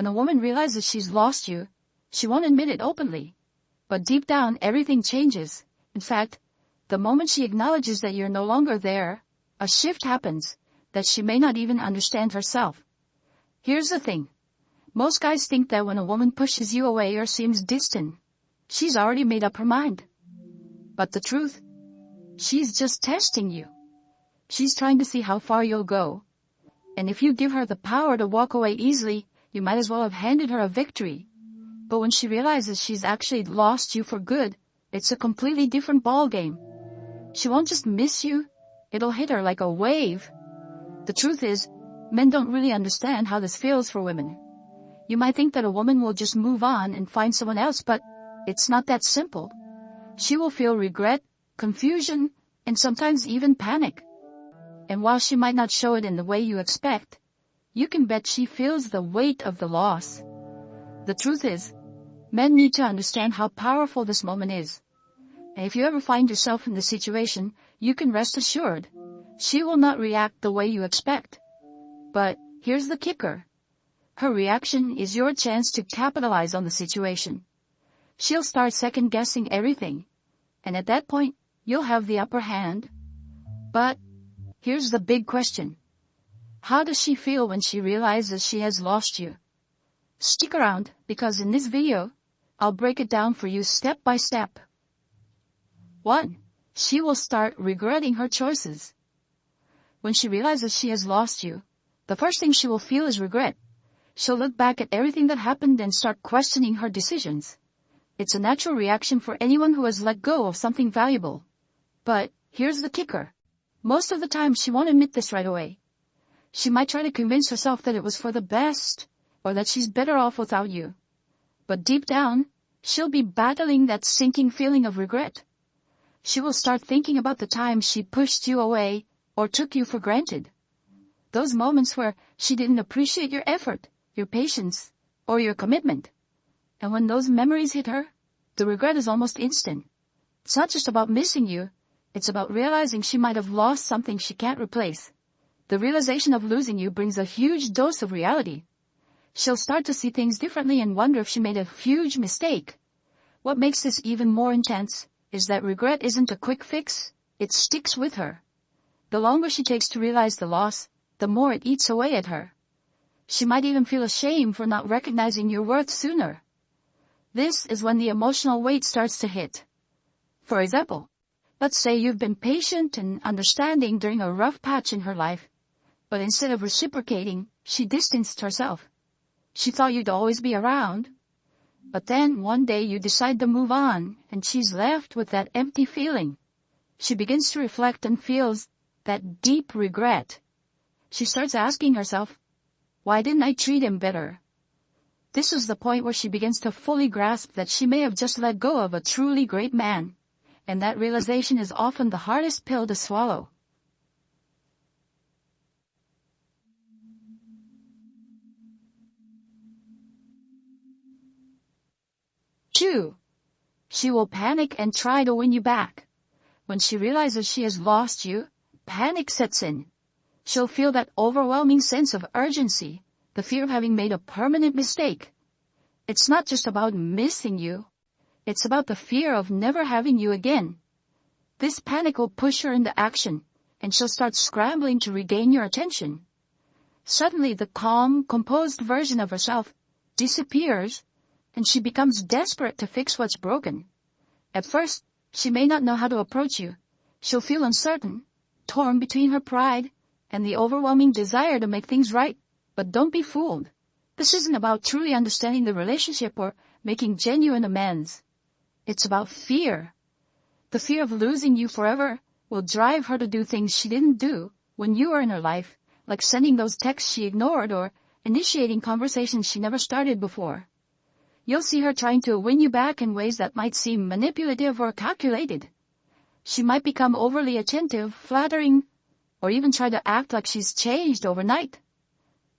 When a woman realizes she's lost you, she won't admit it openly. But deep down, everything changes. In fact, the moment she acknowledges that you're no longer there, a shift happens that she may not even understand herself. Here's the thing. Most guys think that when a woman pushes you away or seems distant, she's already made up her mind. But the truth, she's just testing you. She's trying to see how far you'll go. And if you give her the power to walk away easily, you might as well have handed her a victory. But when she realizes she's actually lost you for good, it's a completely different ballgame. She won't just miss you, it'll hit her like a wave. The truth is, men don't really understand how this feels for women. You might think that a woman will just move on and find someone else, but it's not that simple. She will feel regret, confusion, and sometimes even panic. And while she might not show it in the way you expect, you can bet she feels the weight of the loss. The truth is, men need to understand how powerful this moment is. And if you ever find yourself in this situation, you can rest assured, she will not react the way you expect. But here's the kicker. Her reaction is your chance to capitalize on the situation. She'll start second-guessing everything. And at that point, you'll have the upper hand. But here's the big question. How does she feel when she realizes she has lost you? Stick around, because in this video, I'll break it down for you step by step. 1. She will start regretting her choices. When she realizes she has lost you, the first thing she will feel is regret. She'll look back at everything that happened and start questioning her decisions. It's a natural reaction for anyone who has let go of something valuable. But here's the kicker. Most of the time, she won't admit this right away. She might try to convince herself that it was for the best, or that she's better off without you. But deep down, she'll be battling that sinking feeling of regret. She will start thinking about the time she pushed you away or took you for granted. Those moments where she didn't appreciate your effort, your patience, or your commitment. And when those memories hit her, the regret is almost instant. It's not just about missing you, it's about realizing she might have lost something she can't replace. The realization of losing you brings a huge dose of reality. She'll start to see things differently and wonder if she made a huge mistake. What makes this even more intense is that regret isn't a quick fix, it sticks with her. The longer she takes to realize the loss, the more it eats away at her. She might even feel ashamed for not recognizing your worth sooner. This is when the emotional weight starts to hit. For example, let's say you've been patient and understanding during a rough patch in her life, but instead of reciprocating, she distanced herself. She thought you'd always be around. But then one day you decide to move on, and she's left with that empty feeling. She begins to reflect and feels that deep regret. She starts asking herself, why didn't I treat him better? This is the point where she begins to fully grasp that she may have just let go of a truly great man. And that realization is often the hardest pill to swallow. Two, she will panic and try to win you back. When she realizes she has lost you, panic sets in. She'll feel that overwhelming sense of urgency, the fear of having made a permanent mistake. It's not just about missing you. It's about the fear of never having you again. This panic will push her into action, and she'll start scrambling to regain your attention. Suddenly, the calm, composed version of herself disappears, and she becomes desperate to fix what's broken. At first, she may not know how to approach you. She'll feel uncertain, torn between her pride and the overwhelming desire to make things right. But don't be fooled. This isn't about truly understanding the relationship or making genuine amends. It's about fear. The fear of losing you forever will drive her to do things she didn't do when you were in her life, like sending those texts she ignored or initiating conversations she never started before. You'll see her trying to win you back in ways that might seem manipulative or calculated. She might become overly attentive, flattering, or even try to act like she's changed overnight.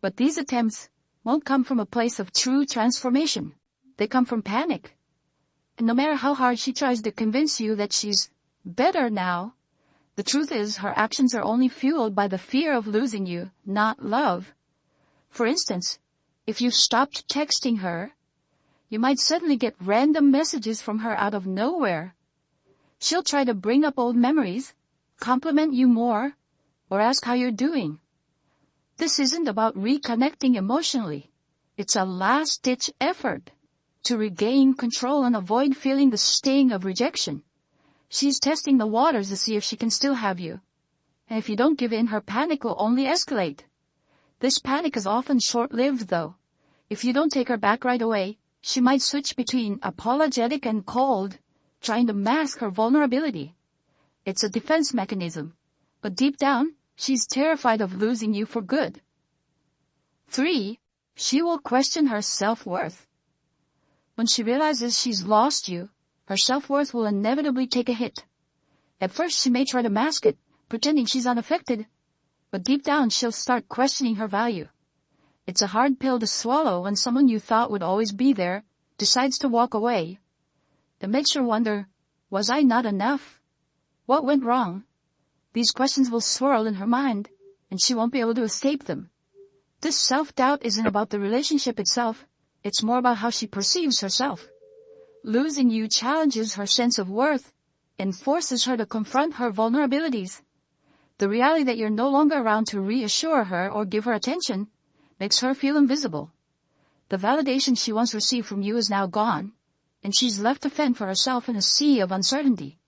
But these attempts won't come from a place of true transformation. They come from panic. And no matter how hard she tries to convince you that she's better now, the truth is her actions are only fueled by the fear of losing you, not love. For instance, If you stopped texting her, you might suddenly get random messages from her out of nowhere. She'll try to bring up old memories, compliment you more, or ask how you're doing. This isn't about reconnecting emotionally. It's a last-ditch effort to regain control and avoid feeling the sting of rejection. She's testing the waters to see if she can still have you. And if you don't give in, her panic will only escalate. This panic is often short-lived, though. If you don't take her back right away, she might switch between apologetic and cold, trying to mask her vulnerability. It's a defense mechanism, but deep down, she's terrified of losing you for good. 3. She will question her self-worth. When she realizes she's lost you, her self-worth will inevitably take a hit. At first, she may try to mask it, pretending she's unaffected, but deep down, she'll start questioning her value. It's a hard pill to swallow when someone you thought would always be there decides to walk away. It makes her wonder, was I not enough? What went wrong? These questions will swirl in her mind, and she won't be able to escape them. This self-doubt isn't about the relationship itself. It's more about how she perceives herself. Losing you challenges her sense of worth and forces her to confront her vulnerabilities. The reality that you're no longer around to reassure her or give her attention makes her feel invisible. The validation she once received from you is now gone, and she's left to fend for herself in a sea of uncertainty.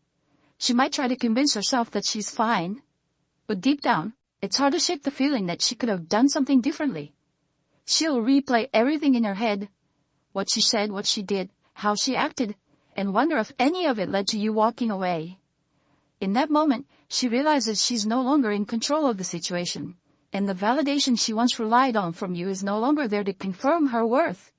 She might try to convince herself that she's fine, but deep down, it's hard to shake the feeling that she could have done something differently. She'll replay everything in her head, what she said, what she did, how she acted, and wonder if any of it led to you walking away. In that moment, she realizes she's no longer in control of the situation, and the validation she once relied on from you is no longer there to confirm her worth.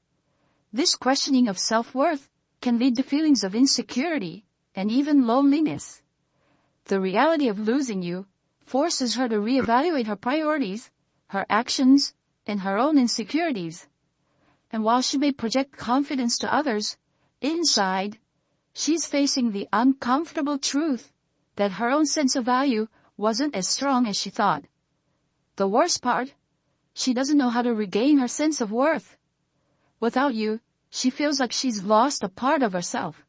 This questioning of self-worth can lead to feelings of insecurity and even loneliness. The reality of losing you forces her to reevaluate her priorities, her actions, and her own insecurities. And while she may project confidence to others, inside, she's facing the uncomfortable truth that her own sense of value wasn't as strong as she thought. The worst part, she doesn't know how to regain her sense of worth. Without you, she feels like she's lost a part of herself.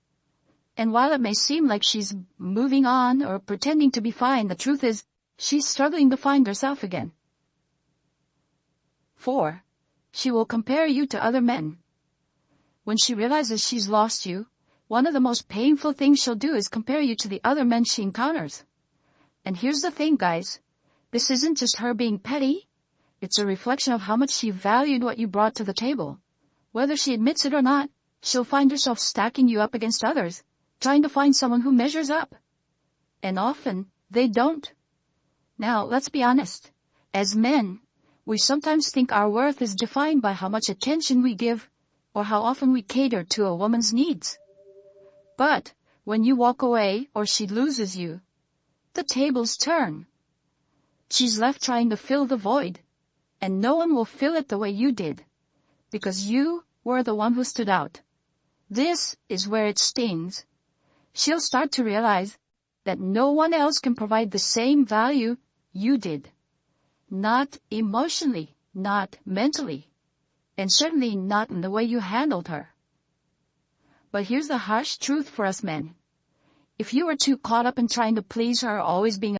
And while it may seem like she's moving on or pretending to be fine, the truth is, she's struggling to find herself again. 4. She will compare you to other men. When she realizes she's lost you, one of the most painful things she'll do is compare you to the other men she encounters. And here's the thing, guys. This isn't just her being petty. It's a reflection of how much she valued what you brought to the table. Whether she admits it or not, she'll find herself stacking you up against others, trying to find someone who measures up. And often, they don't. Now, let's be honest. As men, we sometimes think our worth is defined by how much attention we give or how often we cater to a woman's needs. But when you walk away or she loses you, the tables turn. She's left trying to fill the void, and no one will fill it the way you did, because you were the one who stood out. This is where it stings. She'll start to realize that no one else can provide the same value you did. Not emotionally, not mentally, and certainly not in the way you handled her. But here's the harsh truth for us men. If you were too caught up in trying to please her, always being